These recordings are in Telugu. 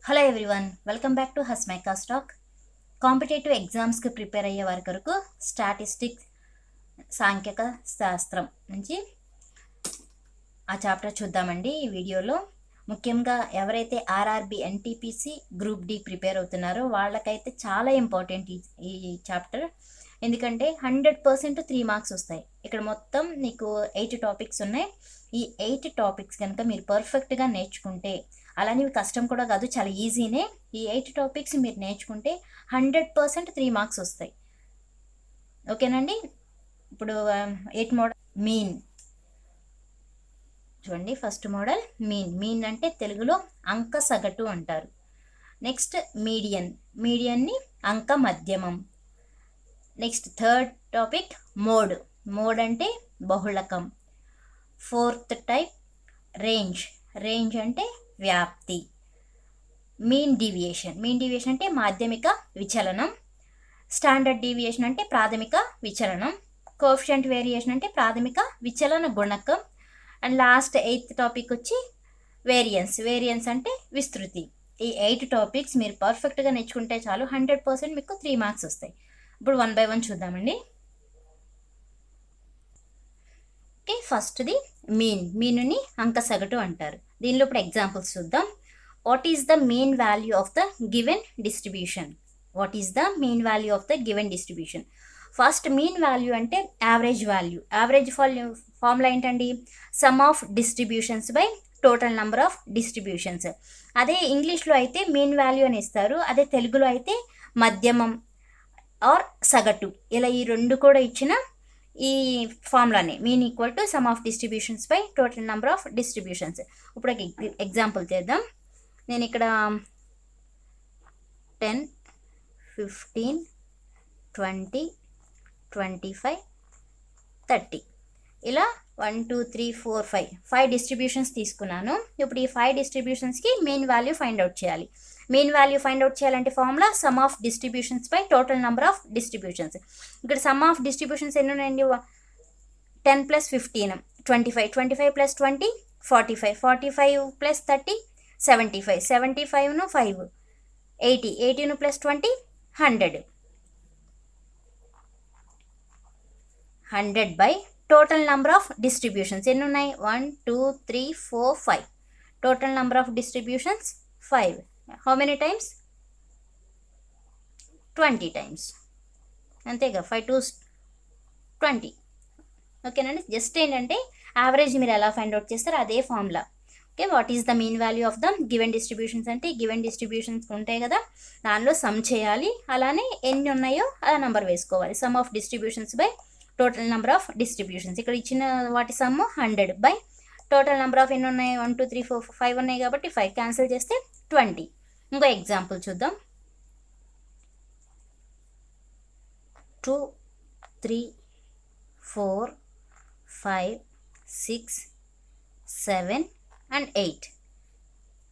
Hello everyone, welcome back to హస్మైకా స్టాక్. కాంపిటేటివ్ ఎగ్జామ్స్కి ప్రిపేర్ అయ్యే వారి కొరకు స్టాటిస్టిక్స్ సాంఖ్యక శాస్త్రం నుంచి ఆ చాప్టర్ చూద్దామండి ఈ వీడియోలో. ముఖ్యంగా ఎవరైతే RRB NTPC group D prepare అవుతున్నారో వాళ్ళకైతే చాలా ఇంపార్టెంట్ ఈ చాప్టర్. ఎందుకంటే 100% 3 మార్క్స్ వస్తాయి. ఇక్కడ మొత్తం నీకు 8 టాపిక్స్ ఉన్నాయి. ఈ 8 టాపిక్స్ కనుక మీరు పర్ఫెక్ట్గా నేర్చుకుంటే, అలానే కష్టం కూడా కాదు, చాలా ఈజీనే. ఈ 8 టాపిక్స్ మీరు నేర్చుకుంటే 100% 3 మార్క్స్ వస్తాయి. ఓకేనండి. ఇప్పుడు 8 మోడల్ మీన్ చూడండి. ఫస్ట్ మోడల్ మీన్ అంటే తెలుగులో అంక సగటు అంటారు. నెక్స్ట్ మీడియన్ని అంక మధ్యమం. నెక్స్ట్ థర్డ్ టాపిక్ మోడ్ అంటే బహుళకం. ఫోర్త్ టైప్ రేంజ్ అంటే వ్యాప్తి. మీన్ డీవియేషన్ అంటే మాధ్యమిక విచలనం. స్టాండర్డ్ డీవియేషన్ అంటే ప్రాథమిక విచలనం. కోఎఫిషియంట్ వేరియేషన్ అంటే ప్రాథమిక విచలన గుణకం. అండ్ లాస్ట్ 8th టాపిక్ వచ్చి వేరియన్స్ అంటే విస్తృతి. ఈ 8 టాపిక్స్ మీరు పర్ఫెక్ట్గా నేర్చుకుంటే చాలు, 100% మీకు 3 మార్క్స్ వస్తాయి. ఇప్పుడు 1 by 1 చూద్దామండి. ఓకే, ఫస్ట్ది మీనుని అంక సగటు అంటారు. దీనిలో ఇప్పుడు ఎగ్జాంపుల్స్ చూద్దాం. What is the mean value of the given distribution? First mean value అంటే యావరేజ్ వాల్యూ. ఫార్ములా ఏంటండి? Some of distributions by total number of distributions. అదే ఇంగ్లీష్లో అయితే మీన్ వాల్యూ అని ఇస్తారు. అదే తెలుగులో అయితే మధ్యమం ఆర్ సగటు. ఇలా ఈ రెండు కూడా ఇచ్చిన ఈ ఫార్ములానే mean equal to sum of distributions by total number of distributions. ఇప్పుడు ఎగ్జాంపుల్ చేద్దాం. నేను ఇక్కడ 10, 15, 20, 25, 30 ఇలా 1, 2, 3, 4, 5 డిస్ట్రిబ్యూషన్స్ తీసుకున్నాను. ఇప్పుడు ఈ 5 డిస్ట్రిబ్యూషన్స్కి మీన్ వాల్యూ ఫైండ్ అవుట్ చేయాలి. మీన్ వాల్యూ ఫైండ్ అవుట్ చేయాలంటే formula some of distributions by total number of distributions. ఇక్కడ సమ్ ఆఫ్ డిస్ట్రిబ్యూషన్స్ ఎన్ని ఉన్నాయండి? 10 + 15 25, 25 + 20 45, 45 + 30 75, 75 5 80, 80 + 20 100 by total number of distributions ఎన్ని ఉన్నాయి? 1, 2, 3, 4, 5. Total number of distributions 5. How many times? 20 times. అంతేగా, 5 2 20. ఓకేనండి. జస్ట్ ఏంటంటే యావరేజ్ మీరు ఎలా ఫైండ్ అవుట్ చేస్తారో అదే formula. Okay, what is the mean value of the given distributions అంటే గివెన్ డిస్ట్రిబ్యూషన్స్ ఉంటాయి కదా, దానిలో సమ్ చేయాలి. అలానే ఎన్ని ఉన్నాయో ఆ నెంబర్ వేసుకోవాలి. Some of distributions by total number of distributions. ఇక్కడ ఇచ్చిన వాటి some 100 by total number of ఎన్ని ఉన్నాయి? 1, 2, 3, 4, 5 ఉన్నాయి కాబట్టి 5 క్యాన్సిల్ చేస్తే 20. ఇంకో ఎగ్జాంపుల్ చూద్దాం. 2, 3, 4, 5, 6, 7 and 8.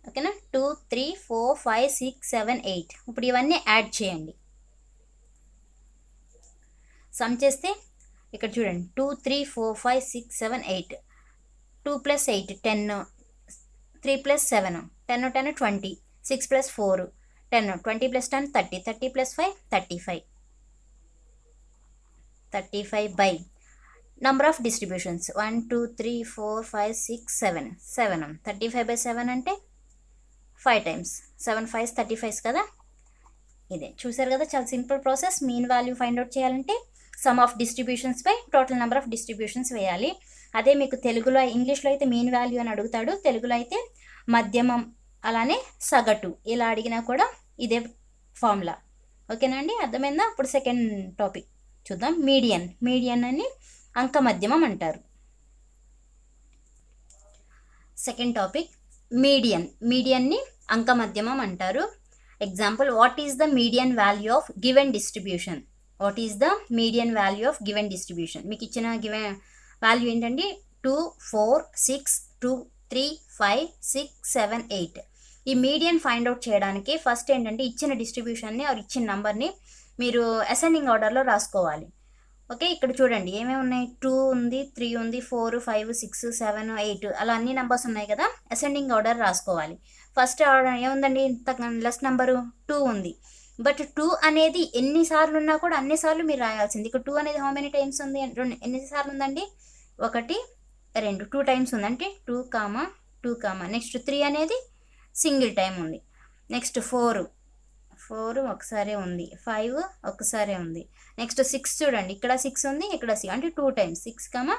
ఓకేనా? 2, 3, 4, 5, 6, 7, 8. ఇప్పుడు ఇవన్నీ యాడ్ చేయండి. సమ్ చేస్తే ఇక్కడ చూడండి, 2, 3, 4, 5, 6, 7, 8. 2 + 8 10, 3 + 7 10, 10 20, 6 + 4 10, 20 + 10 30, 30 + 5 35 by number of distributions 1, 2, 3, 4, 5, 6, 7 35 by 7 అంటే 5 టైమ్స్. 7 5 35 కదా. ఇదే చూసారు కదా, చాలా simple process. Mean value find out చేయాలంటే sum of distributions by total number of distributions వేయాలి. అదే మీకు తెలుగులో, ఇంగ్లీష్లో అయితే మీన్ వాల్యూ అని అడుగుతాడు, తెలుగులో అయితే మధ్యమం అలానే సగటు ఇలా అడిగినా కూడా ఇదే ఫార్ములా. ఓకేనా అండి, అర్థమైందా? ఇప్పుడు సెకండ్ టాపిక్ చూద్దాం. మీడియన్ అని అంక మధ్యమం అంటారు. సెకండ్ టాపిక్ మీడియన్ని అంక మధ్యమం అంటారు. Example, what is the median value of given distribution? మీకు ఇచ్చిన గివెన్ వాల్యూ ఏంటండి? 2, 4, 6, 2, 3, 5, 6, 7, 8. ఈ మీడియన్ ఫైండ్ అవుట్ చేయడానికి ఫస్ట్ ఏంటంటే ఇచ్చిన డిస్ట్రిబ్యూషన్ని ఇచ్చిన నంబర్ని మీరు అసెండింగ్ ఆర్డర్లో రాసుకోవాలి. ఓకే, ఇక్కడ చూడండి ఏమేమి ఉన్నాయి. 2 ఉంది, 3 ఉంది, 4, 5, 6, 7, 8 అలా అన్ని నెంబర్స్ ఉన్నాయి కదా. అసెండింగ్ ఆర్డర్ రాసుకోవాలి. ఫస్ట్ ఆర్డర్ ఏముందండి, లెస్ నెంబరు 2 ఉంది. బట్ 2 అనేది ఎన్నిసార్లు ఉన్నా కూడా అన్నిసార్లు మీరు రాయాల్సింది. ఇక్కడ 2 అనేది హౌ మెనీ టైమ్స్ ఉంది, ఎన్నిసార్లు ఉందండి, 1, 2, 2 టైమ్స్ ఉంది. అంటే 2, 2, నెక్స్ట్ 3 అనేది సింగిల్ టైం ఉంది. నెక్స్ట్ 4 ఒకసారి ఉంది. 5 ఒకసారి ఉంది. నెక్స్ట్ 6 చూడండి, ఇక్కడ 6 ఉంది, ఇక్కడ 6 అంటే 2 టైమ్స్ 6,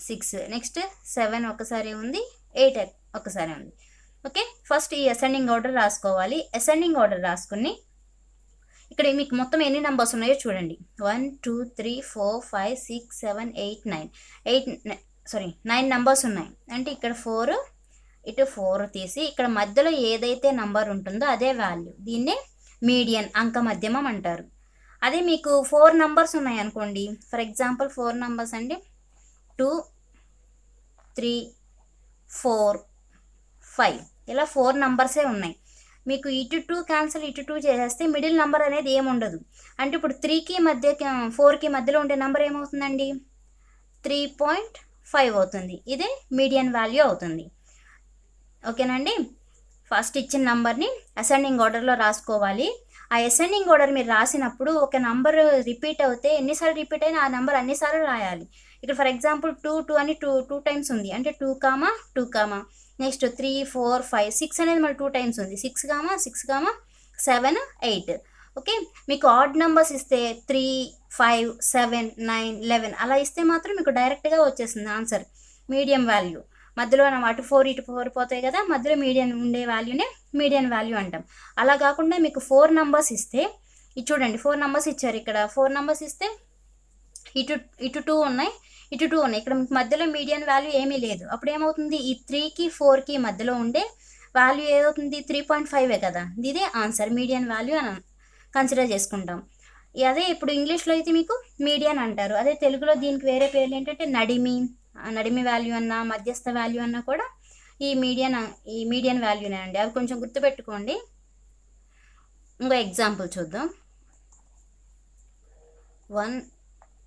6. నెక్స్ట్ 7 ఒకసారి ఉంది, 8 ఒకసారి ఉంది. ఓకే, ఫస్ట్ ఈ అసెండింగ్ ఆర్డర్ రాసుకోవాలి. అసెండింగ్ ఆర్డర్ రాసుకుని ఇక్కడ మీకు మొత్తం ఎన్ని నెంబర్స్ ఉన్నాయో చూడండి. 1, 2, 3, 4, 5, 6, 7, 8, 9 నెంబర్స్ ఉన్నాయి. అంటే ఇక్కడ 4, ఇటు 4 తీసి ఇక్కడ మధ్యలో ఏదైతే నంబర్ ఉంటుందో అదే వాల్యూ. దీన్నే మీడియన్, అంక మధ్యమం అంటారు. అదే మీకు 4 నంబర్స్ ఉన్నాయి అనుకోండి. ఫర్ ఎగ్జాంపుల్ 4 నంబర్స్ అండి, 2, 3, 4, 5 ఇలా 4 నంబర్సే ఉన్నాయి. మీకు ఇటు 2 క్యాన్సిల్, ఇటు 2 చేసేస్తే మిడిల్ నెంబర్ అనేది ఏముండదు. అంటే ఇప్పుడు 3కి మధ్య 4కి మధ్యలో ఉండే నెంబర్ ఏమవుతుందండి, 3.5 అవుతుంది. ఇదే మీడియన్ వాల్యూ అవుతుంది. ఓకేనండి, ఫస్ట్ ఇచ్చిన నంబర్ని అసెండింగ్ ఆర్డర్లో రాసుకోవాలి. ఆ అసెండింగ్ ఆర్డర్ మీరు రాసినప్పుడు ఒక నంబర్ రిపీట్ అవుతే ఎన్నిసార్లు రిపీట్ అయినా ఆ నెంబర్ అన్నిసార్లు రాయాలి. ఇక్కడ ఫర్ ఎగ్జాంపుల్ 2 అని 2 టైమ్స్ ఉంది. అంటే 2, 2, నెక్స్ట్ 3, 4, 5, 6 అనేది మళ్ళీ 2 టైమ్స్ ఉంది. 6, 6, 7, 8. ఓకే, మీకు ఆడ్ నెంబర్స్ ఇస్తే 3, 5, 7, 9, 11 అలా ఇస్తే మాత్రం మీకు డైరెక్ట్గా వచ్చేస్తుంది ఆన్సర్, మీడియం వాల్యూ. మధ్యలో అటు 4 ఇటు 4 పోతాయి కదా, మధ్యలో మీడియన్ ఉండే వాల్యూనే మీడియన్ వాల్యూ అంటాం. అలా కాకుండా మీకు 4 నంబర్స్ ఇస్తే, ఇది చూడండి 4 నంబర్స్ ఇచ్చారు. ఇక్కడ 4 నంబర్స్ ఇస్తే ఇటు 2 ఉన్నాయి, ఇటు 2 ఉన్నాయి. ఇక్కడ మీకు మధ్యలో మీడియన్ వాల్యూ ఏమీ లేదు. అప్పుడు ఏమవుతుంది, ఈ 3కి 4కి మధ్యలో ఉండే వాల్యూ ఏమవుతుంది, 3.5 కదా. ఇదే ఆన్సర్, మీడియన్ వాల్యూ అని కన్సిడర్ చేసుకుంటాం. అదే ఇప్పుడు ఇంగ్లీష్లో అయితే మీకు మీడియన్ అంటారు. అదే తెలుగులో దీనికి వేరే పేర్లు ఏంటంటే నడిమి వాల్యూ అన్నా, మధ్యస్థ వాల్యూ అన్నా కూడా ఈ మీడియన్ వాల్యూనే అండి. అవి కొంచెం గుర్తుపెట్టుకోండి. ఇంకో ఎగ్జాంపుల్ చూద్దాం. 1,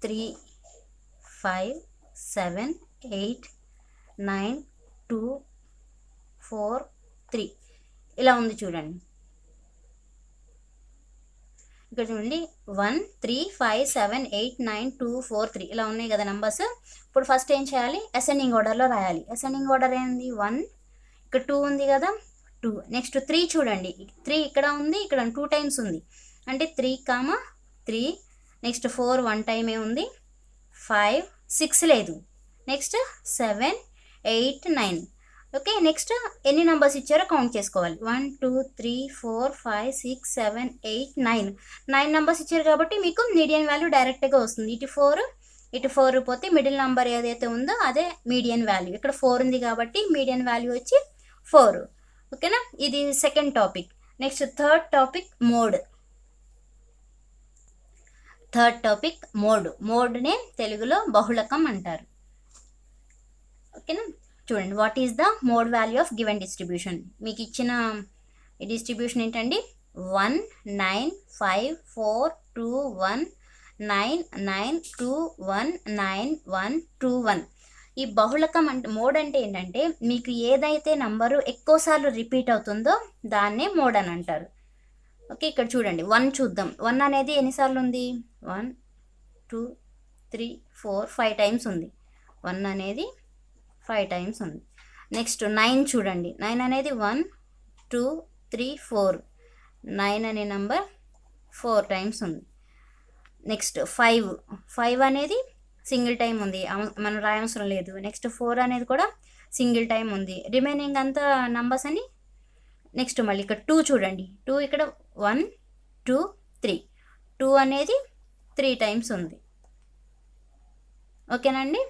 3, 5, 7, 8, 9, 2, 4, 3 ఇలా ఉంది చూడండి. ఇక్కడ చూడండి 1, 3, 5, 7, 8, 9, 2, 4, 3 ఇలా ఉన్నాయి కదా నెంబర్స్. ఇప్పుడు ఫస్ట్ ఏం చేయాలి, అసెండింగ్ ఆర్డర్లో రాయాలి. అసెండింగ్ ఆర్డర్ ఏంది, 1, ఇక్కడ 2 ఉంది కదా, 2. నెక్స్ట్ 3 చూడండి, 3 ఇక్కడ ఉంది, ఇక్కడ 2 టైమ్స్ ఉంది. అంటే 3, 3. నెక్స్ట్ 4 1 టైమే ఉంది. 5, 6 లేదు. నెక్స్ట్ 7, 8, 9. ఓకే, నెక్స్ట్ ఎన్ని నెంబర్స్ ఇచ్చారో కౌంట్ చేసుకోవాలి. 1, 2, 3, 4, 5, 6, 7, 8, 9 నెంబర్స్ ఇచ్చారు కాబట్టి మీకు మీడియన్ వాల్యూ డైరెక్ట్గా వస్తుంది. ఇటు 4 పోతే మిడిల్ నెంబర్ ఏదైతే ఉందో అదే మీడియన్ వాల్యూ. ఇక్కడ 4 ఉంది కాబట్టి మీడియన్ వాల్యూ వచ్చి 4. ఓకేనా, ఇది second topic. Next third topic మోడ్నే తెలుగులో బహుళకం అంటారు. ఓకేనా, చూడండి what is the mode value of given distribution. మీకు ఇచ్చిన డిస్ట్రిబ్యూషన్ ఏంటండి, 1, 9, 5, 4, 2, 1, 9, 9, 2, 1, 9, 1, 2, 1. ఈ బహుళకం అంటే మోడ్ అంటే ఏంటంటే మీకు ఏదైతే నంబరు ఎక్కువసార్లు రిపీట్ అవుతుందో దాన్నే మోడ్ అని అంటారు. ఓకే, ఇక్కడ చూడండి 1 చూద్దాం. 1 అనేది ఎన్నిసార్లు ఉంది, 1, 2, 3, 4, 5 టైమ్స్ ఉంది. 1 అనేది 5 టైమ్స్ ఉంది. నెక్స్ట్ 9 చూడండి, 9 అనేది 1, 2, 3, 4. 9 అనే నెంబర్ 4 టైమ్స్ ఉంది. నెక్స్ట్ 5 అనేది సింగిల్ టైం ఉంది, మనం రాయవసరం లేదు. నెక్స్ట్ 4 అనేది కూడా సింగిల్ టైం ఉంది. రిమైనింగ్ అంతా నంబర్స్ అని. నెక్స్ట్ మళ్ళీ ఇక్కడ 2 చూడండి, 2 ఇక్కడ 1, 2, 3. 2 అనేది 3 టైమ్స్ ఉంది. ఓకేనండి,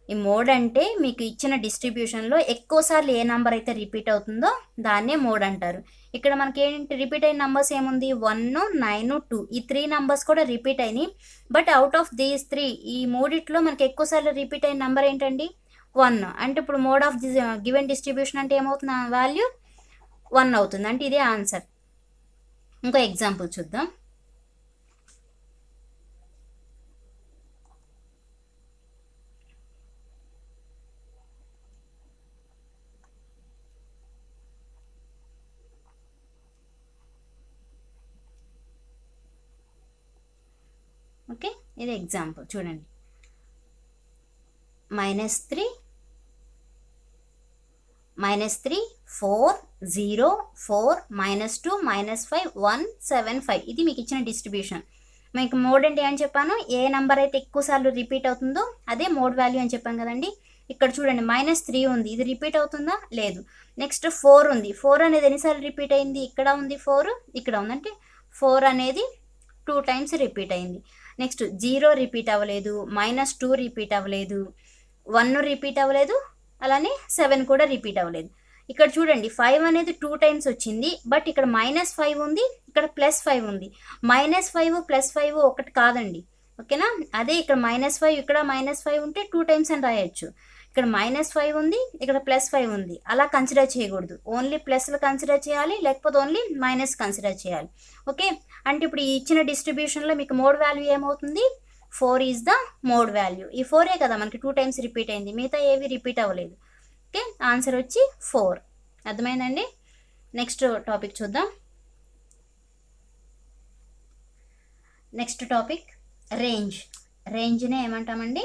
ఈ మోడ్ అంటే మీకు ఇచ్చిన డిస్ట్రిబ్యూషన్లో ఎక్కువసార్లు ఏ నెంబర్ అయితే రిపీట్ అవుతుందో దాన్నే మోడ్ అంటారు. ఇక్కడ మనకి ఏంటి రిపీట్ అయిన నెంబర్స్ ఏముంది, 1, 9, 2 ఈ 3 నెంబర్స్ కూడా రిపీట్ అయినాయి. బట్ అవుట్ ఆఫ్ దీస్ 3 ఈ మూడిట్లో మనకి ఎక్కువసార్లు రిపీట్ అయిన నెంబర్ ఏంటండి, 1. అంటే ఇప్పుడు mode of the given distribution అంటే ఏమవుతుంది, వాల్యూ 1 అవుతుంది. అంటే ఇదే ఆన్సర్. ఇంకో ఎగ్జాంపుల్ చూద్దాం. ఓకే, ఇది ఎగ్జాంపుల్ చూడండి. -3 -3 4 0 4 -2 -5 1 7 5. ఇది మీకు ఇచ్చిన డిస్ట్రిబ్యూషన్. మీకు మోడ్ అంటే ఏం చెప్పాను, ఏ నెంబర్ అయితే ఎక్కువ సార్లు రిపీట్ అవుతుందో అదే మోడ్ వాల్యూ అని చెప్పాం కదండి. ఇక్కడ చూడండి -3 ఉంది, ఇది రిపీట్ అవుతుందా లేదు. నెక్స్ట్ 4 ఉంది, 4 అనేది ఎన్నిసార్లు రిపీట్ అయింది, ఇక్కడ ఉంది 4, ఇక్కడ ఉంది, అంటే 4 అనేది 2 టైమ్స్ రిపీట్ అయింది. నెక్స్ట్ 0 రిపీట్ అవ్వలేదు, -2 రిపీట్ అవ్వలేదు, 1 రిపీట్ అవ్వలేదు, అలానే 7 కూడా రిపీట్ అవ్వలేదు. ఇక్కడ చూడండి 5 అనేది 2 టైమ్స్ వచ్చింది, బట్ ఇక్కడ -5 ఉంది, ఇక్కడ +5 ఉంది. -5 +5 ఒకటి కాదండి, ఓకేనా. అదే ఇక్కడ -5 ఇక్కడ -5 ఉంటే 2 టైమ్స్ అని రాయొచ్చు. ఇక్కడ -5 ఉంది, ఇక్కడ +5 ఉంది, అలా కన్సిడర్ చేయకూడదు. ఓన్లీ ప్లస్లు కన్సిడర్ చేయాలి, లేకపోతే ఓన్లీ మైనస్ కన్సిడర్ చేయాలి. ఓకే, అంటే ఇప్పుడు ఈ ఇచ్చిన డిస్ట్రిబ్యూషన్లో మీకు మోడ్ వాల్యూ ఏమవుతుంది, 4 ఈజ్ ద మోడ్ వాల్యూ. ఈ 4ఏ కదా మనకి 2 టైమ్స్ రిపీట్ అయింది, మిగతా ఏవి రిపీట్ అవ్వలేదు. ఓకే, ఆన్సర్ వచ్చి 4. అర్థమైందండి. నెక్స్ట్ టాపిక్ చూద్దాం. Next topic range. రేంజ్నే ఏమంటామండి,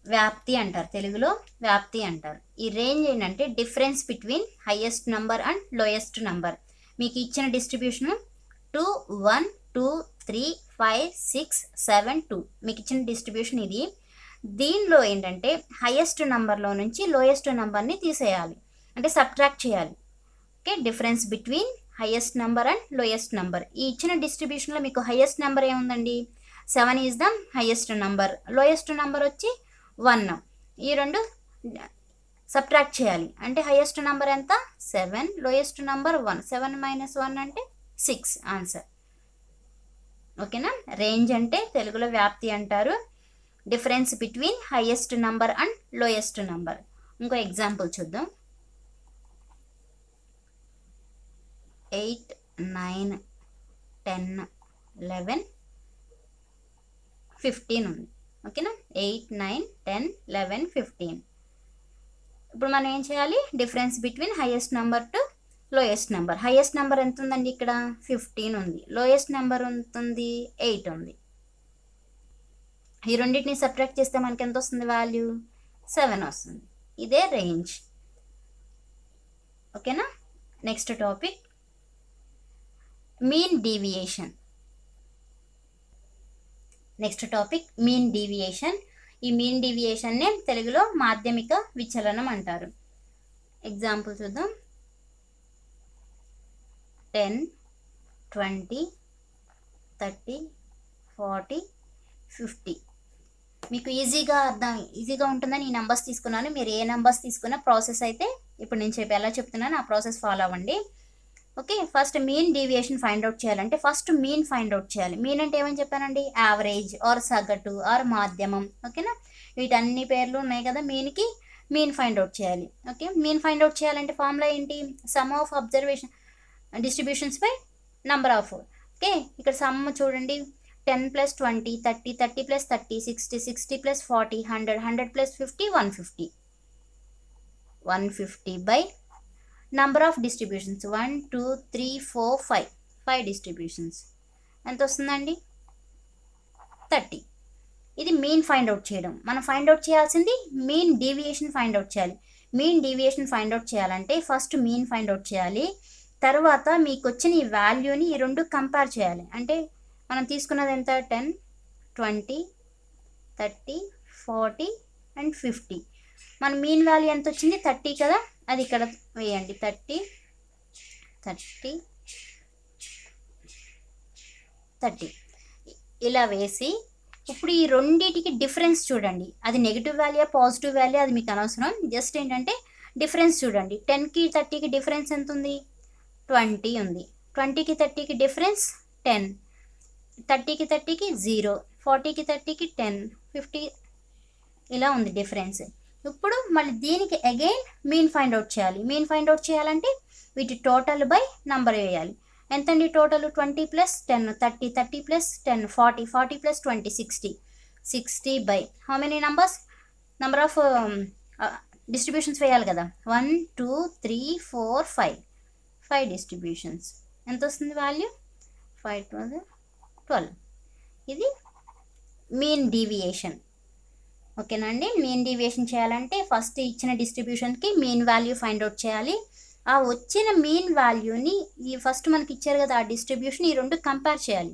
వ్యాప్తి అంటారు, తెలుగులో వ్యాప్తి అంటారు. ఈ రేంజ్ ఏంటంటే difference between highest number and lowest number. మీకు ఇచ్చిన డిస్ట్రిబ్యూషన్ 2 1 2 3 5 6 7 2 మీకు ఇచ్చిన డిస్ట్రిబ్యూషన్ ఇది. దీనిలో ఏంటంటే హైయెస్ట్ నెంబర్లో నుంచి లోయెస్ట్ నెంబర్ని తీసేయాలి, అంటే సబ్ట్రాక్ట్ చేయాలి. Okay, difference between highest number and lowest number. ఈ ఇచ్చిన డిస్ట్రిబ్యూషన్లో మీకు హైయెస్ట్ నెంబర్ ఏముందండి, 7 is the highest number, lowest number వచ్చి 1. ఈ రెండు సబ్ట్రాక్ట్ చేయాలి, అంటే హైయెస్ట్ నెంబర్ ఎంత 7, లోయెస్ట్ నెంబర్ 1. 7 - 1 అంటే 6 ఆన్సర్. ఓకేనా. రేంజ్ అంటే తెలుగులో వ్యాప్తి అంటారు, difference between highest number and lowest number. ఇంకో ఎగ్జాంపుల్ చూద్దాం. 8 9 10 11 15 ఉంది, ఓకేనా. 8 9 10 11 15. ఇప్పుడు మనం ఏం చేయాలి, difference between highest number to lowest number. Highest number ఎంత ఉందండి, ఇక్కడ 15 ఉంది. లోయెస్ట్ నెంబర్ ఎంత ఉంది, 8 ఉంది. ఈ రెండింటిని సబ్ట్రాక్ట్ చేస్తే మనకి ఎంత వస్తుంది వాల్యూ, 7 వస్తుంది. ఇదే రేంజ్. ఓకేనా. Next topic mean deviation. Next topic mean deviation. ఈ మీన్ డీవియేషన్నే తెలుగులో మాధ్యమిక విచలనం అంటారు. ఎగ్జాంపుల్ చూద్దాం. 10 20 30 40 50. మీకు ఈజీగా ఉంటుందని ఈ నెంబర్స్ తీసుకున్నాను. మీరు ఏ నెంబర్స్ తీసుకున్నా ప్రాసెస్ అయితే ఇప్పుడు నేను ఎలా చెప్తున్నాను ఆ ప్రాసెస్ ఫాలో అవ్వండి. Okay, first mean deviation find out చేయాలంటే ఫస్ట్ మీన్ ఫైండ్ అవుట్ చేయాలి. మీన్ అంటే ఏమని చెప్పానండి, యావరేజ్ ఆర్ సగటు ఆర్ మాధ్యమం. ఓకేనా, వీటన్ని పేర్లు ఉన్నాయి కదా మీన్కి. మీన్ ఫైండ్ అవుట్ చేయాలి. ఓకే, మీన్ ఫైండ్ అవుట్ చేయాలంటే ఫార్ములా ఏంటి, some of observation distributions by number of. Okay, ఇక్కడ సమ్ చూడండి, 10 + 20 30 30 + 30 60 60 + 40 100 100 + 50 150. 150 by number of distributions 1 2 3 4 5 distributions ఎంత వస్తుందండి, 30. ఇది మీన్ ఫైండ్ అవుట్ చేయడం. మనం ఫైండ్ అవుట్ చేయాల్సింది మీన్ డీవియేషన్ ఫైండ్ అవుట్ చేయాలి. మీన్ డీవియేషన్ ఫైండ్ అవుట్ చేయాలంటే ఫస్ట్ మీన్ ఫైండ్ అవుట్ చేయాలి, తర్వాత మీకు వచ్చిన ఈ వాల్యూని ఈ రెండు కంపేర్ చేయాలి. అంటే మనం తీసుకున్నది ఎంత, 10 20 30 40 అండ్ 50. మన మీన్ వాల్యూ ఎంత వచ్చింది, 30 కదా, అది ఇక్కడ వేయండి. 30 30 30 ఇలా వేసి ఇప్పుడు ఈ రెండింటికి డిఫరెన్స్ చూడండి. అది నెగిటివ్ వాల్యూ పాజిటివ్ వాల్యూ అది మీకు అనవసరం. జస్ట్ ఏంటంటే డిఫరెన్స్ చూడండి. 10కి 30కి డిఫరెన్స్ ఎంత ఉంది, 20 ఉంది. 20కి 30కి డిఫరెన్స్ 10, 30కి 30కి 0, 40కి 30కి 10, 50 ఇలా ఉంది డిఫరెన్స్. ఇప్పుడు మళ్ళీ దీనికి అగైన్ మీన్ ఫైండ్ అవుట్ చేయాలి. మీన్ ఫైండ్ అవుట్ చేయాలంటే వీటి టోటల్ బై నంబర్ వేయాలి. ఎంతండి total, 20 + 10 30 30 + 10 40 40 + 20 60 60 by how many numbers, number of distributions వేయాలి కదా, 1 2 3 4 5 డిస్ట్రిబ్యూషన్స్. ఎంత వస్తుంది వాల్యూ, 5 12. ఇది మీన్ డీవియేషన్. ఓకేనా అండి. మీన్ డీవియేషన్ చేయాలంటే ఫస్ట్ ఇచ్చిన డిస్ట్రిబ్యూషన్కి మీన్ వాల్యూ ఫైండ్ అవుట్ చేయాలి. ఆ వచ్చిన మీన్ వాల్యూని ఈ ఫస్ట్ మనకి ఇచ్చారు కదా ఆ డిస్ట్రిబ్యూషన్, ఈ రెండు కంపేర్ చేయాలి.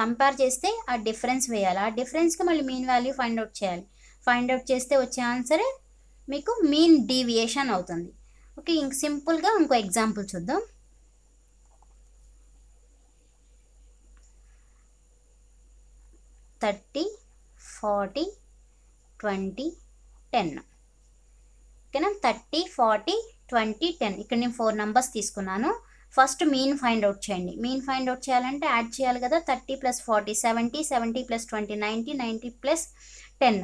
కంపేర్ చేస్తే ఆ డిఫరెన్స్ వేయాలి. ఆ డిఫరెన్స్కి మళ్ళీ మీన్ వాల్యూ ఫైండ్ అవుట్ చేయాలి. ఫైండ్ అవుట్ చేస్తే వచ్చే ఆన్సరే మీకు మీన్ డీవియేషన్ అవుతుంది. ఓకే, ఇంక సింపుల్గా ఇంకో ఎగ్జాంపుల్ చూద్దాం. 30, 40, 20, 10. ఓకేనా. 30, 40, 20, 10. ఇక్కడ నేను 4 నెంబర్స్ తీసుకున్నాను. ఫస్ట్ మీన్ ఫైండ్ అవుట్ చేయండి. మీన్ ఫైండ్ అవుట్ చేయాలంటే యాడ్ చేయాలి కదా. 30 + 40 70, 70 + 20 90, 90 + 10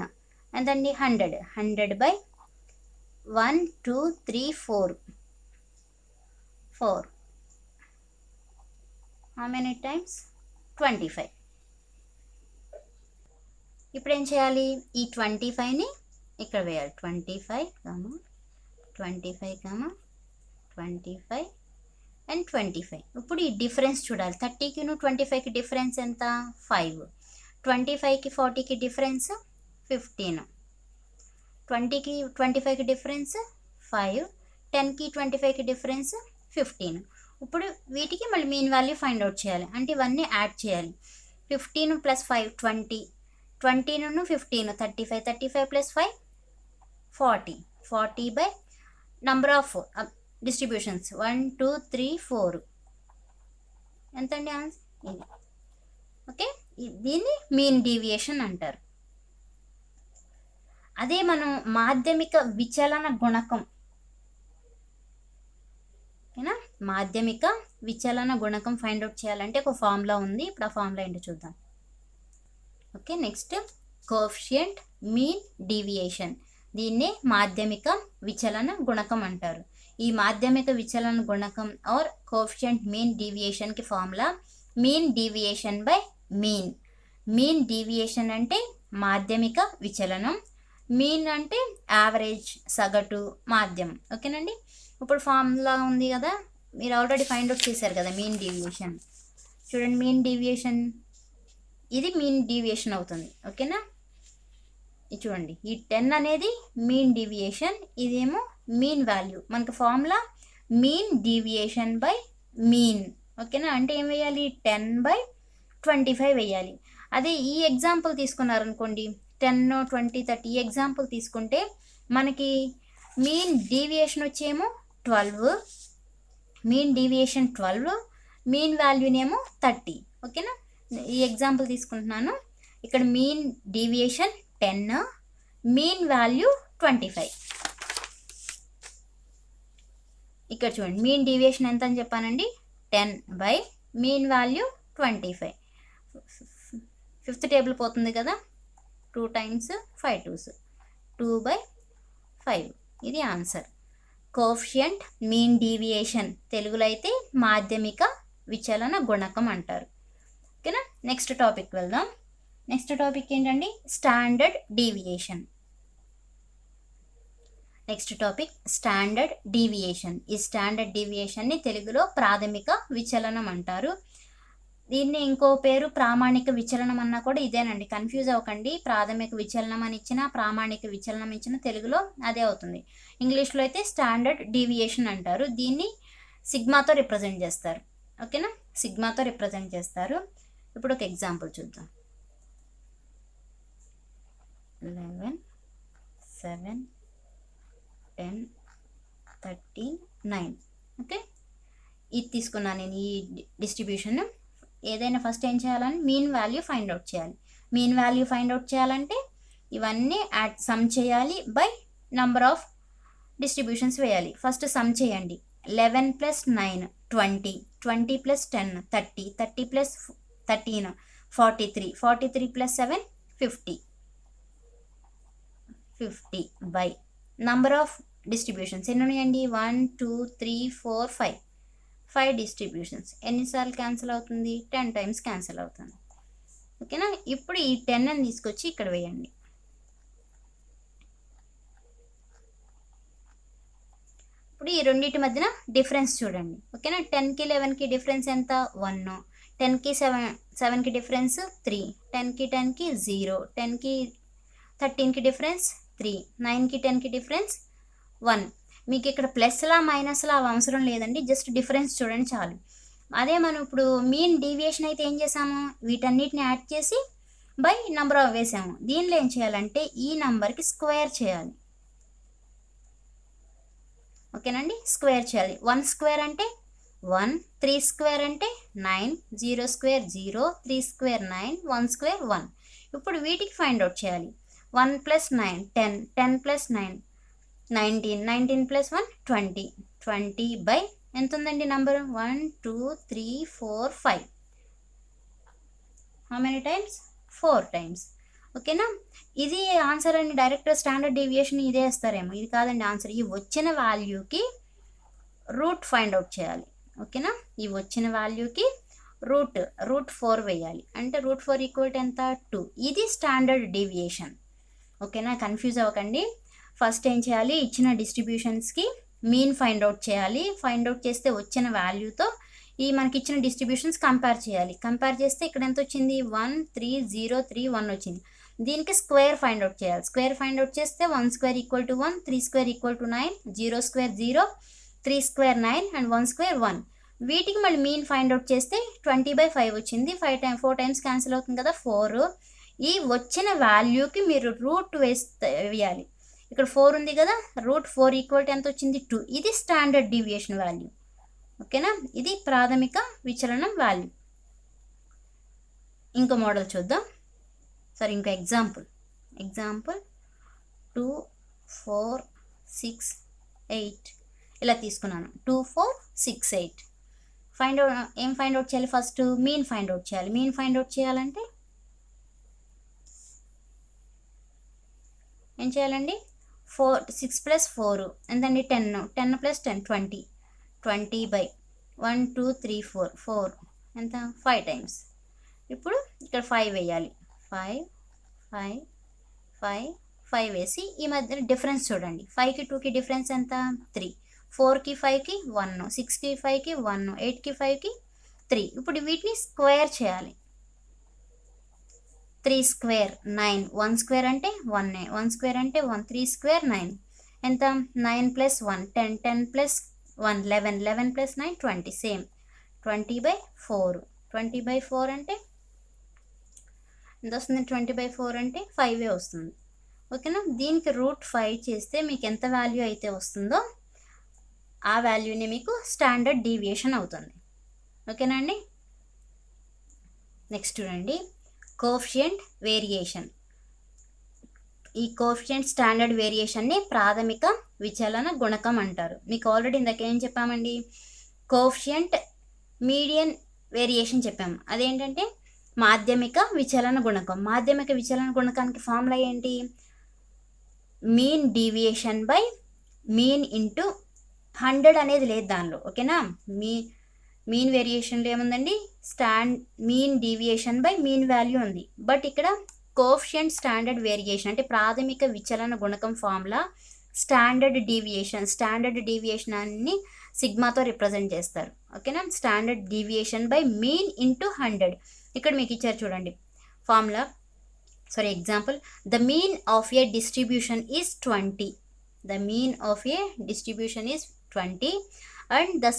ఎంతండి 100. 100 / 1 2 3 4. How many times? 25. ఇప్పుడు ఏం చేయాలి, ఈ 25ని ఇక్కడ వేయాలి. 25, 25, 25 అండ్ 25. ఇప్పుడు ఈ డిఫరెన్స్ చూడాలి. 30కి 25కి డిఫరెన్స్ ఎంత? 5. 25కి 40కి డిఫరెన్స్ 15. 20కి 25కి డిఫరెన్స్ 5. 10కి 25కి డిఫరెన్స్ 15. ఇప్పుడు వీటికి మళ్ళీ మీన్ వాల్యూ ఫైండ్ అవుట్ చేయాలి. అంటే ఇవన్నీ యాడ్ చేయాలి. 15 + 5 20. 20 ను 15 35. 35 + 5 40. 40 / number of distributions 1 2 3 4 ఎంతండి ఆన్సర్ ఇది. ఓకే, దీన్ని మీన్ డీవియేషన్ అంటారు. అదే మనం మాధ్యమిక విచలన గుణకం, ఓకేనా, మాధ్యమిక విచలన గుణకం ఫైండ్ అవుట్ చేయాలంటే ఒక ఫార్ములా ఉంది. ఇప్పుడు ఆ ఫార్ములా ఏంటో చూద్దాం. Okay, next coefficient mean deviation. దీన్నే మాధ్యమిక విచలన గుణకం అంటారు. ఈ మాధ్యమిక విచలన గుణకం ఆర్ కోఎఫిషియంట్ మీన్ డీవియేషన్కి formula mean deviation by mean. Mean deviation అంటే మాధ్యమిక విచలనం, మీన్ అంటే యావరేజ్ సగటు మాధ్యమం. ఓకేనండి. ఇప్పుడు ఫార్ములా ఉంది కదా, మీరు ఆల్రెడీ ఫైండ్ అవుట్ చేశారు కదా మీన్ డీవియేషన్. చూడండి, మీన్ డీవియేషన్ ఇది మీన్ డీవియేషన్ అవుతుంది. ఓకేనా, ఇది చూడండి, ఈ 10 అనేది మీన్ డీవియేషన్, ఇదేమో మీన్ వాల్యూ. మనకు formula mean deviation by mean. ఓకేనా, అంటే ఏం వేయాలి, 10/25 వేయాలి. అదే ఈ ఎగ్జాంపుల్ తీసుకున్నారనుకోండి, 10, 20, 30 ఈ ఎగ్జాంపుల్ తీసుకుంటే మనకి మీన్ డీవియేషన్ వచ్చేమో 12, మీన్ డీవియేషన్ 12, మీన్ వాల్యూనేమో 30. ఓకేనా, ఈ ఎగ్జాంపుల్ తీసుకుంటున్నాను. ఇక్కడ మీన్ డీవియేషన్ 10, మీన్ వాల్యూ 25. ఇక్కడ చూడండి, మీన్ డీవియేషన్ ఎంత అని చెప్పానండి, 10 / మీన్ వాల్యూ 25. 5th టేబుల్ పోతుంది కదా, 2 times 5 2s 2/5. ఇది ఆన్సర్. కోఎఫిషియంట్ మీన్ డీవియేషన్ తెలుగులో అయితే మాధ్యమిక విచలన గుణకం అంటారు. ఓకేనా, నెక్స్ట్ టాపిక్ వెళ్దాం. నెక్స్ట్ టాపిక్ ఏంటండి, standard deviation. Next topic standard deviation. ఈ స్టాండర్డ్ డీవియేషన్ని తెలుగులో ప్రాథమిక విచలనం అంటారు. దీన్ని ఇంకో పేరు ప్రామాణిక విచలనం అన్నా కూడా ఇదేనండి, కన్ఫ్యూజ్ అవ్వకండి. ప్రాథమిక విచలనం అని ఇచ్చినా ప్రామాణిక విచలనం ఇచ్చినా తెలుగులో అదే అవుతుంది. ఇంగ్లీష్లో అయితే స్టాండర్డ్ డీవియేషన్ అంటారు. దీన్ని సిగ్మాతో రిప్రజెంట్ చేస్తారు. ఓకేనా, సిగ్మాతో రిప్రజెంట్ చేస్తారు. ఇప్పుడు ఒక ఎగ్జాంపుల్ చూద్దాం. 11, 7, 10, 13, 9. ఓకే, ఇది తీసుకున్నాను నేను ఈ డిస్ట్రిబ్యూషన్. ఏదైనా ఫస్ట్ ఏం చేయాలని మీన్ వాల్యూ ఫైండ్ అవుట్ చేయాలి. మీన్ వాల్యూ ఫైండ్ అవుట్ చేయాలంటే ఇవన్నీ సమ్ చేయాలి బై నంబర్ ఆఫ్ డిస్ట్రిబ్యూషన్స్ వేయాలి. ఫస్ట్ సమ్ చేయండి. 11 + 9 20, 20 + 10 30, 30 + 13 43, 43 + 7 50. 50 బై నంబర్ ఆఫ్ డిస్ట్రిబ్యూషన్స్ ఎన్ని ఉన్నాయండి, 1 2 3 4 5. 5 డిస్ట్రిబ్యూషన్స్. ఎన్నిసార్లు క్యాన్సిల్ అవుతుంది, 10 times క్యాన్సిల్ అవుతుంది. ఓకేనా, ఇప్పుడు ఈ 10 అని తీసుకొచ్చి ఇక్కడ వేయండి. ఇప్పుడు ఈ రెండింటి మధ్యన డిఫరెన్స్ చూడండి. ఓకేనా, 10కి 11కి డిఫరెన్స్ ఎంత, 1. 10కి 7కి డిఫరెన్స్ 3, 10కి 0, 10కి 13కి డిఫరెన్స్ 3, 9కి 10కి డిఫరెన్స్ 1. మీకు ఇక్కడ ప్లస్లా మైనస్లా అవసరం లేదండి, జస్ట్ డిఫరెన్స్ చూడండి చాలు. అదే మనం ఇప్పుడు మీన్ డీవియేషన్ అయితే ఏం చేసాము, వీటన్నిటిని యాడ్ చేసి బై నెంబర్ ఆఫ్ వేసాము. దీనిలో ఏం చేయాలంటే ఈ నెంబర్కి స్క్వేర్ చేయాలి. ఓకేనండి, స్క్వేర్ చేయాలి. 1 స్క్వేర్ అంటే 1, 3 స్క్వేర్ అంటే 9, 0 స్క్వేర్ 0, 3 స్క్వేర్ 9, 1 స్క్వేర్ 1. ఇప్పుడు వీటికి ఫైండ్ అవుట్ చేయాలి. 1 + 9 10, 10 + 9 19, 19 + 1 20, 20 బై ఎంత ఉందండి number 1 2 3 4 5. How many times? 4 times. ఓకేనా, ఇది ఆన్సర్ అండి. డైరెక్ట్ స్టాండర్డ్ డీవియేషన్ ఇదే వేస్తారేమో, ఇది కాదండి ఆన్సర్. ఈ వచ్చిన వాల్యూకి రూట్ ఫైండ్ అవుట్ చేయాలి. ఓకేనా, ఈ వచ్చిన వాల్యూకి రూట్ 4 వేయాలి. అంటే రూట్ 4 = ఎంత? 2. ఇది స్టాండర్డ్ డీవియేషన్. ఓకేనా, కన్ఫ్యూజ్ అవ్వకండి. ఫస్ట్ ఏం చేయాలి, ఇచ్చిన డిస్ట్రిబ్యూషన్స్కి మీన్ ఫైండ్ అవుట్ చేయాలి. ఫైండ్ అవుట్ చేస్తే వచ్చిన వాల్యూతో ఈ మనకి ఇచ్చిన డిస్ట్రిబ్యూషన్స్ కంపేర్ చేయాలి. కంపేర్ చేస్తే ఇక్కడ ఎంత వచ్చింది? 1 3 0 3 1 వచ్చింది. దీనికి స్క్వేర్ ఫైండ్ అవుట్ చేయాలి. స్క్వేర్ ఫైండ్ అవుట్ చేస్తే 1 square = 1, 3 square = 9, 0 square 0, 3 square 9 and 1 square 1. వీటికి మళ్ళీ మీన్ ఫైండ్ అవుట్ చేస్తే 20/5 వచ్చింది. 4 టైమ్స్ క్యాన్సిల్ అవుతుంది కదా, 4. ఈ వచ్చిన వాల్యూకి మీరు రూట్ వేయాలి. ఇక్కడ 4 ఉంది కదా, రూట్ 4 = ఎంత వచ్చింది? 2. ఇది స్టాండర్డ్ డీవియేషన్ వాల్యూ. ఓకేనా, ఇది ప్రాథమిక విచలనం వాల్యూ. ఇంకో మోడల్ చూద్దాం. సరే, ఇంకో ఎగ్జాంపుల్ 2 4 6 8 ఇలా తీసుకున్నాను. 2 4 6 8 ఫైండ్ అవుట్. ఏం ఫైండ్ అవుట్ చేయాలి? ఫస్ట్ మీన్ ఫైండ్ అవుట్ చేయాలి. మీన్ ఫైండ్ అవుట్ చేయాలంటే ఏం చేయాలండి? 6 + 4 ఎంతండి? 10. 10 + 10 20. 20/1 2 3 4 4 ఎంత? 5 టైమ్స్. ఇప్పుడు ఇక్కడ 5 వేయాలి. 5 5 5 5 వేసి ఈ మధ్య డిఫరెన్స్ చూడండి. 5కి 2కి డిఫరెన్స్ ఎంత? 3. 4కి 5కి 1, 6కి 5కి 1, 8కి 5కి 3. ఇప్పుడు వీటిని స్క్వేర్ చేయాలి. 3 స్క్వేర్ 9, 1 స్క్వేర్ అంటే 1, 1 స్క్వేర్ అంటే 1, 3 స్క్వేర్ 9 ఎంత? 9 + 1 10, 10 + 1 11, 11 + 9 20. సేమ్ 20/4. 20/4 అంటే ఎంత వస్తుంది? 20/4 అంటే 5 వస్తుంది. ఓకేనా, దీనికి రూట్ 5 చేస్తే మీకు ఎంత వాల్యూ అయితే వస్తుందో ఆ వాల్యూని మీకు స్టాండర్డ్ డీవియేషన్ అవుతుంది. ఓకేనా అండి. నెక్స్ట్ చూడండి, కోఎఫిషియంట్ వేరియేషన్. ఈ కోఎఫిషియంట్ స్టాండర్డ్ వేరియేషన్ని ప్రాథమిక విచలన గుణకం అంటారు. మీకు ఆల్రెడీ ఇందాక ఏం చెప్పామండి? కోఎఫిషియంట్ మీడియన్ వేరియేషన్ చెప్పాము. అదేంటంటే మాధ్యమిక విచలన గుణకం. మాధ్యమిక విచలన గుణకానికి ఫార్ములా ఏంటి? Mean deviation by mean into 100 అనేది లేదు దానిలో. ఓకేనా, మీన్ వేరియేషన్లో ఏముందండి? Mean deviation by mean value ఉంది. బట్ ఇక్కడ కోఎఫిషియంట్ స్టాండర్డ్ వేరియేషన్ అంటే ప్రాథమిక విచలన గుణకం ఫార్ములా స్టాండర్డ్ డీవియేషన్ అన్ని సిగ్మాతో రిప్రజెంట్ చేస్తారు. ఓకేనా, standard deviation by mean into 100. ఇక్కడ మీకు ఇచ్చారు చూడండి formula. Example, the mean of a distribution is 20. The mean of a distribution is 20 and the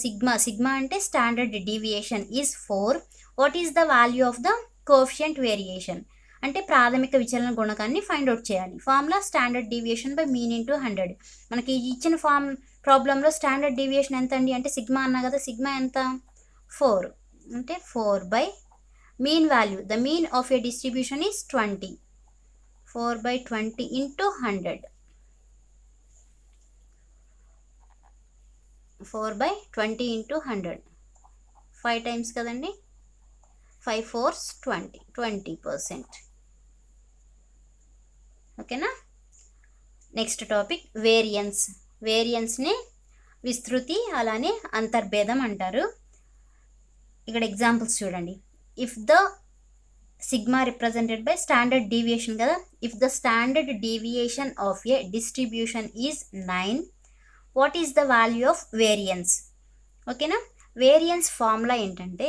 sigma అంటే standard deviation is 4. What is the value of the coefficient variation అంటే ప్రాథమిక విచలన గుణకాన్ని ఫైండ్ అవుట్ చేయాలి. Formula standard deviation by mean into 100. మనకి ఇచ్చిన ప్రాబ్లంలో స్టాండర్డ్ డీవియేషన్ ఎంత అండి అంటే సిగ్మా అన్నా కదా, సిగ్మా ఎంత? 4. అంటే 4 by mean value. The mean of a distribution is 20. 4/20 into 100. 4/20 into 100 5 times కదండి. 5 4s 20, 20%. ఓకేనా. Next topic variance. వేరియన్స్ని విస్తృతి అలానే అంతర్భేదం అంటారు. ఇక్కడ ఎగ్జాంపుల్స్ చూడండి. If the sigma represented by standard deviation కదా. If the standard deviation of a distribution is 9, what is the value of variance? ఓకేనా. వేరియన్స్ ఫార్ములా ఏంటంటే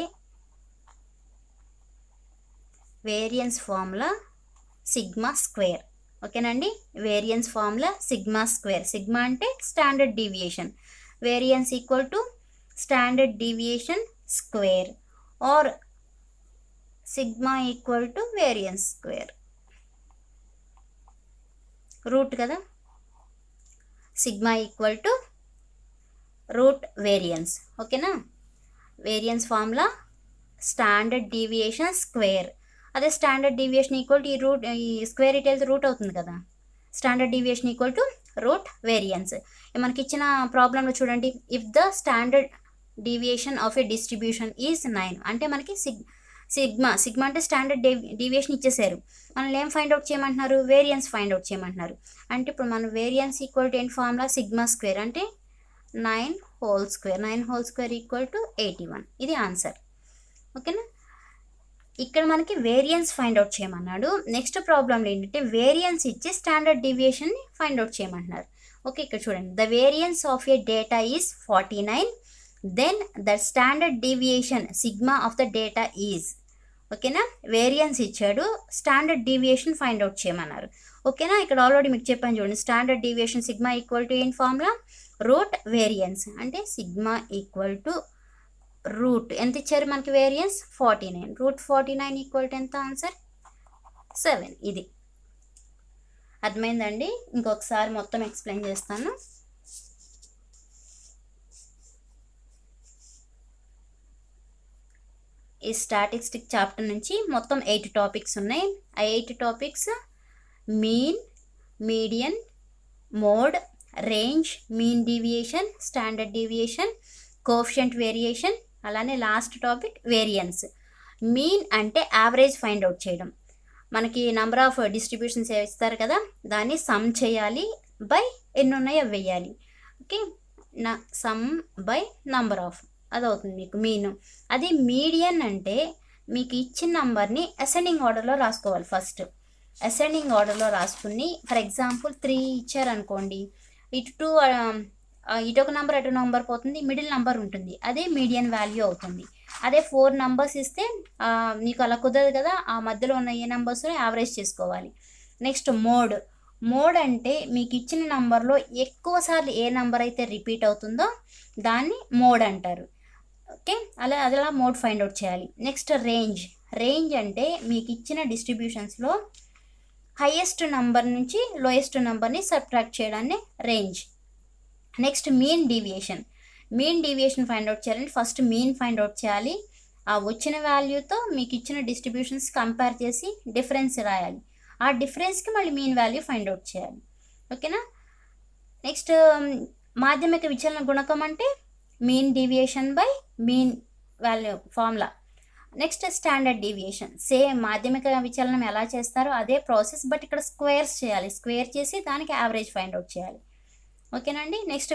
వేరియన్స్ ఫార్ములా సిగ్మా స్క్వేర్. ఓకేనండి, variance formula sigma square. Sigma అంటే standard deviation, variance equal to standard deviation square or sigma equal to variance square. Root కదా, sigma equal to root variance. ఓకేనా, variance formula standard deviation square. అదే స్టాండర్డ్ డీవియేషన్ ఈక్వల్ టు ఈ రూట్, ఈ స్క్వేర్ ఇట్ వెళ్తే రూట్ అవుతుంది కదా. Standard deviation equal to root variance. మనకి ఇచ్చిన ప్రాబ్లంలో చూడండి, if the standard deviation of a distribution is 9 అంటే మనకి సిగ్మా అంటే స్టాండర్డ్ డీవియేషన్ ఇచ్చేసారు. మనల్ని ఏం ఫైండ్ అవుట్ చేయమంటున్నారు, వేరియన్స్ ఫైండ్ అవుట్ చేయమంటున్నారు. అంటే ఇప్పుడు మనం వేరియన్స్ ఈక్వల్ టు ఏంటి ఫార్ములా, సిగ్మా స్క్వేర్ అంటే 9 whole square. 9 whole square equal to 81. ఇది ఆన్సర్. ఓకేనా, ఇక్కడ మనకి వేరియన్స్ ఫైండ్ అవుట్ చేయమన్నాడు. నెక్స్ట్ ప్రాబ్లంలో ఏంటంటే వేరియన్స్ ఇచ్చి స్టాండర్డ్ డీవియేషన్ని ఫైండ్ అవుట్ చేయమంటున్నారు. ఓకే, ఇక్కడ చూడండి, the variance of a data is 49, then the standard deviation sigma of the data is. ఓకేనా, వేరియన్స్ ఇచ్చాడు, స్టాండర్డ్ డీవియేషన్ ఫైండ్ అవుట్ చేయమన్నారు. ఓకేనా, ఇక్కడ ఆల్రెడీ మీకు చెప్పాను చూడండి, standard deviation sigma equal to ఏం ఫార్ములా, రూట్ వేరియన్స్. అంటే సిగ్మా ఈక్వల్ టు రూట్ ఎంత ఇచ్చారు మనకి, వేరియన్స్ 49, రూట్ 49 ఈక్వల్ టు ఎంత, ఆన్సర్ 7. ఇది అర్థమైందండి. ఇంకొకసారి మొత్తం ఎక్స్ప్లెయిన్ చేస్తాను. ఈ స్టాటిస్టిక్ చాప్టర్ నుంచి మొత్తం 8 టాపిక్స్ ఉన్నాయి. ఆ 8 topics mean, median, mode, range, mean deviation, standard deviation, coefficient variation, అలానే లాస్ట్ టాపిక్ వేరియన్స్. మీన్ అంటే యావరేజ్ ఫైండ్ అవుట్ చేయడం. మనకి నెంబర్ ఆఫ్ డిస్ట్రిబ్యూషన్స్ ఇస్తారు కదా, దాన్ని సమ్ చేయాలి బై ఎన్ని ఉన్నాయో వేయాలి. Okay, sum by number of, అదవుతుంది మీకు మీన్. అది మీడియన్ అంటే మీకు ఇచ్చిన నంబర్ని అసెండింగ్ ఆర్డర్లో రాసుకోవాలి. ఫస్ట్ అసెండింగ్ ఆర్డర్లో రాసుకుని, ఫర్ ఎగ్జాంపుల్ 3 ఇచ్చారనుకోండి, ఇటు ఒక నెంబర్ అటు నెంబర్ పోతుంది, మిడిల్ నెంబర్ ఉంటుంది, అదే మీడియన్ వాల్యూ అవుతుంది. అదే 4 నెంబర్స్ ఇస్తే మీకు అలా కుదరదు కదా, ఆ మధ్యలో ఉన్న ఏ నెంబర్స్ యావరేజ్ చేసుకోవాలి. నెక్స్ట్ మోడ్ అంటే మీకు ఇచ్చిన నెంబర్లో ఎక్కువ సార్లు ఏ నెంబర్ అయితే రిపీట్ అవుతుందో దాన్ని మోడ్ అంటారు. ఓకే, అలా మోడ్ ఫైండ్ అవుట్ చేయాలి. నెక్స్ట్ రేంజ్ అంటే మీకు ఇచ్చిన డిస్ట్రిబ్యూషన్స్లో హైయెస్ట్ నెంబర్ నుంచి లోయెస్ట్ నెంబర్ని సబ్ట్రాక్ట్ చేయడాన్ని range. Next mean deviation find out చేయాలంటే ఫస్ట్ మీన్ ఫైండ్ అవుట్ చేయాలి. ఆ వచ్చిన వాల్యూతో మీకు ఇచ్చిన డిస్ట్రిబ్యూషన్స్ కంపేర్ చేసి డిఫరెన్స్ రాయాలి. ఆ డిఫరెన్స్కి మళ్ళీ మీన్ వాల్యూ ఫైండ్ అవుట్ చేయాలి. ఓకేనా, నెక్స్ట్ మాధ్యమిక విచలన గుణకం అంటే mean deviation by mean value formula. Next standard deviation, same మాధ్యమిక విచలనం ఎలా చేస్తారో అదే ప్రాసెస్, బట్ ఇక్కడ స్క్వేర్స్ చేయాలి. స్క్వేర్ చేసి దానికి యావరేజ్ ఫైండ్ అవుట్ చేయాలి. ఓకేనండి, నెక్స్ట్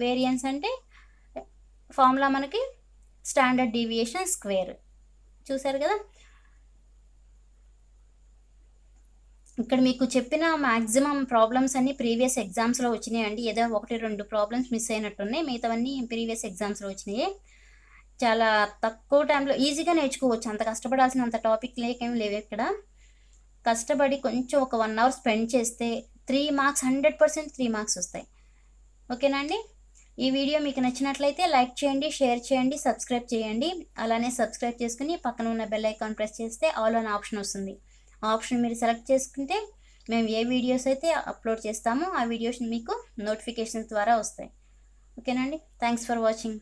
వేరియన్స్ అంటే ఫార్ములా మనకి స్టాండర్డ్ డీవియేషన్ స్క్వేర్. చూసారు కదా, ఇక్కడ మీకు చెప్పిన మ్యాక్సిమం ప్రాబ్లమ్స్ అన్ని ప్రీవియస్ ఎగ్జామ్స్లో వచ్చినాయండి. ఏదో 1-2 ప్రాబ్లమ్స్ మిస్ అయినట్టున్నాయి, మిగతావన్నీ ప్రీవియస్ ఎగ్జామ్స్లో వచ్చినాయి. చాలా తక్కువ టైంలో ఈజీగా నేర్చుకోవచ్చు, అంత కష్టపడాల్సినంత టాపిక్ లేకేం లేవు. ఇక్కడ కష్టపడి కొంచెం ఒక 1 అవర్ స్పెండ్ చేస్తే 3 మార్క్స్ 100% 3 మార్క్స్ వస్తాయి. ఓకేనండి, ఈ వీడియో మీకు నచ్చినట్లయితే లైక్ చేయండి, షేర్ చేయండి, సబ్స్క్రైబ్ చేయండి. అలానే సబ్స్క్రైబ్ చేసుకుని పక్కన ఉన్న బెల్ ఐకాన్ ప్రెస్ చేస్తే ఆల్ అనే ఆప్షన్ వస్తుంది. ఆ ఆప్షన్ మీరు సెలెక్ట్ చేసుకుంటే మేము ఏ వీడియోస్ అయితే అప్లోడ్ చేస్తామో ఆ వీడియోస్ మీకు నోటిఫికేషన్స్ ద్వారా వస్తాయి. ఓకేనండి, థ్యాంక్స్ ఫర్ వాచింగ్.